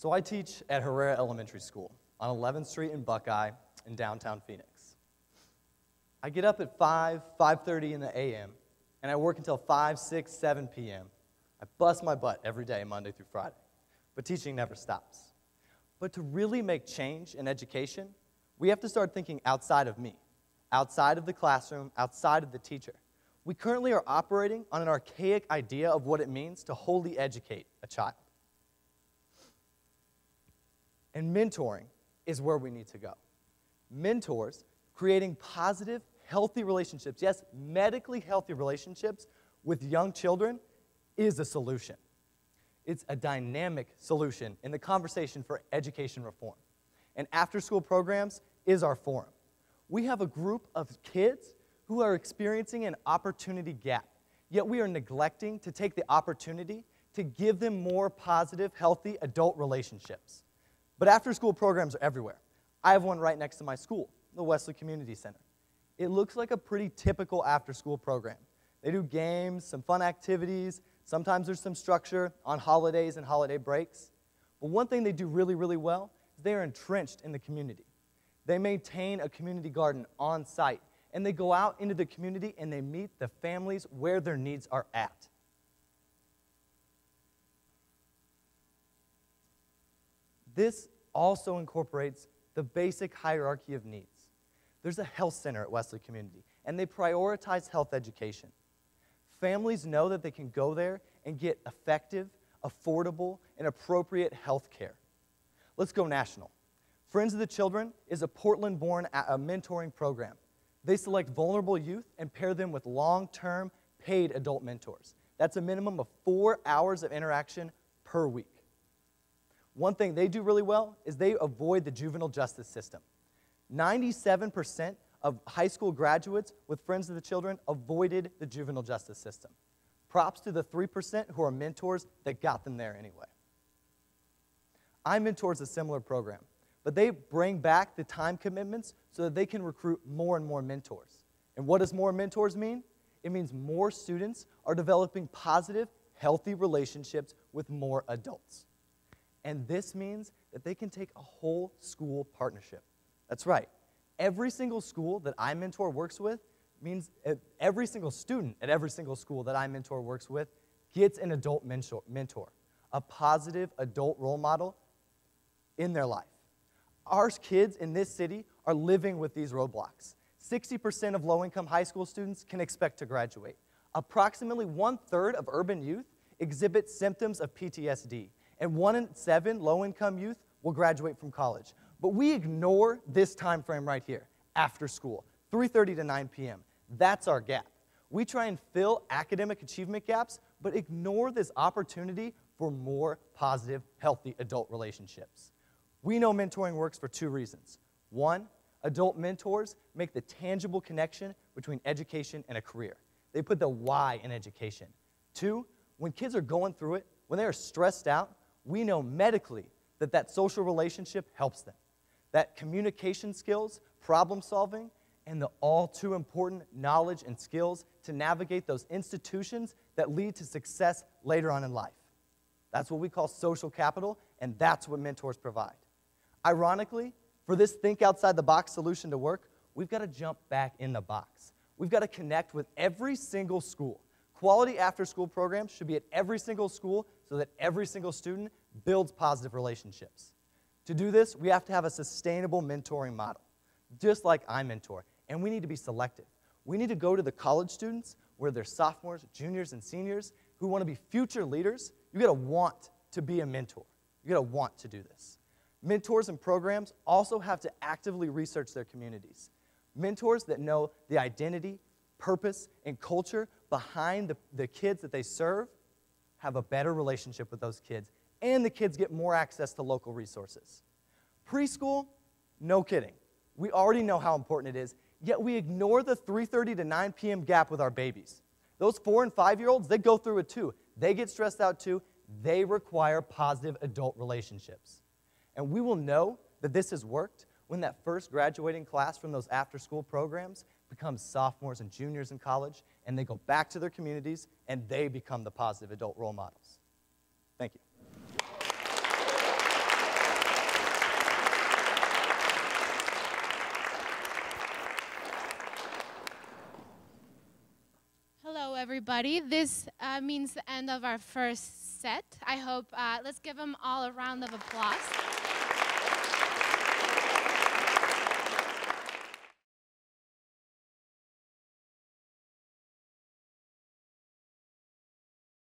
So I teach at Herrera Elementary School on 11th Street in Buckeye in downtown Phoenix. I get up at 5:30 in the a.m., and I work until 5, 6, 7 p.m. I bust my butt every day, Monday through Friday. But teaching never stops. But to really make change in education, we have to start thinking outside of me, outside of the classroom, outside of the teacher. We currently are operating on an archaic idea of what it means to wholly educate a child. And mentoring is where we need to go. Mentors, creating positive, healthy relationships, yes, medically healthy relationships with young children is a solution. It's a dynamic solution in the conversation for education reform. And after-school programs is our forum. We have a group of kids who are experiencing an opportunity gap, yet we are neglecting to take the opportunity to give them more positive, healthy adult relationships. But after-school programs are everywhere. I have one right next to my school, the Wesley Community Center. It looks like a pretty typical after-school program. They do games, some fun activities, sometimes there's some structure on holidays and holiday breaks. But one thing they do really, really well is they are entrenched in the community. They maintain a community garden on site, and they go out into the community and they meet the families where their needs are at. This also incorporates the basic hierarchy of needs. There's a health center at Wesley Community, and they prioritize health education. Families know that they can go there and get effective, affordable, and appropriate health care. Let's go national. Friends of the Children is a Portland-born mentoring program. They select vulnerable youth and pair them with long-term paid adult mentors. That's a minimum of 4 hours of interaction per week. One thing they do really well is they avoid the juvenile justice system. 97% of high school graduates with Friends of the Children avoided the juvenile justice system. Props to the 3% who are mentors that got them there anyway. iMentor is a similar program, but they bring back the time commitments so that they can recruit more and more mentors. And what does more mentors mean? It means more students are developing positive, healthy relationships with more adults. And this means that they can take a whole school partnership. That's right. Every single school that iMentor works with means every single student at every single school that iMentor works with gets an adult mentor, a positive adult role model in their life. Our kids in this city are living with these roadblocks. 60% of low-income high school students can expect to graduate. Approximately 1/3 of urban youth exhibit symptoms of PTSD, and 1 in 7 low-income youth will graduate from college. But we ignore this time frame right here, after school, 3:30 to 9 p.m. That's our gap. We try and fill academic achievement gaps, but ignore this opportunity for more positive, healthy adult relationships. We know mentoring works for 2 reasons. 1, adult mentors make the tangible connection between education and a career. They put the why in education. 2, when kids are going through it, when they are stressed out, we know medically that social relationship helps them. That communication skills, problem solving, and the all too important knowledge and skills to navigate those institutions that lead to success later on in life. That's what we call social capital, and that's what mentors provide. Ironically, for this think outside the box solution to work, we've got to jump back in the box. We've got to connect with every single school. Quality after-school programs should be at every single school so that every single student builds positive relationships. To do this, we have to have a sustainable mentoring model, just like iMentor, and we need to be selective. We need to go to the college students where they're sophomores, juniors, and seniors who want to be future leaders. You got to want to be a mentor. You got to want to do this. Mentors and programs also have to actively research their communities. Mentors that know the identity, purpose, and culture behind the kids that they serve have a better relationship with those kids, and the kids get more access to local resources. Preschool, no kidding. We already know how important it is, yet we ignore the 3:30 to 9 p.m. gap with our babies. Those 4- and 5-year-olds, they go through it too. They get stressed out too. They require positive adult relationships. And we will know that this has worked when that first graduating class from those after-school programs becomes sophomores and juniors in college, and they go back to their communities, and they become the positive adult role models. Thank you. everybody. This means the end of our first set. I hope, let's give them all a round of applause.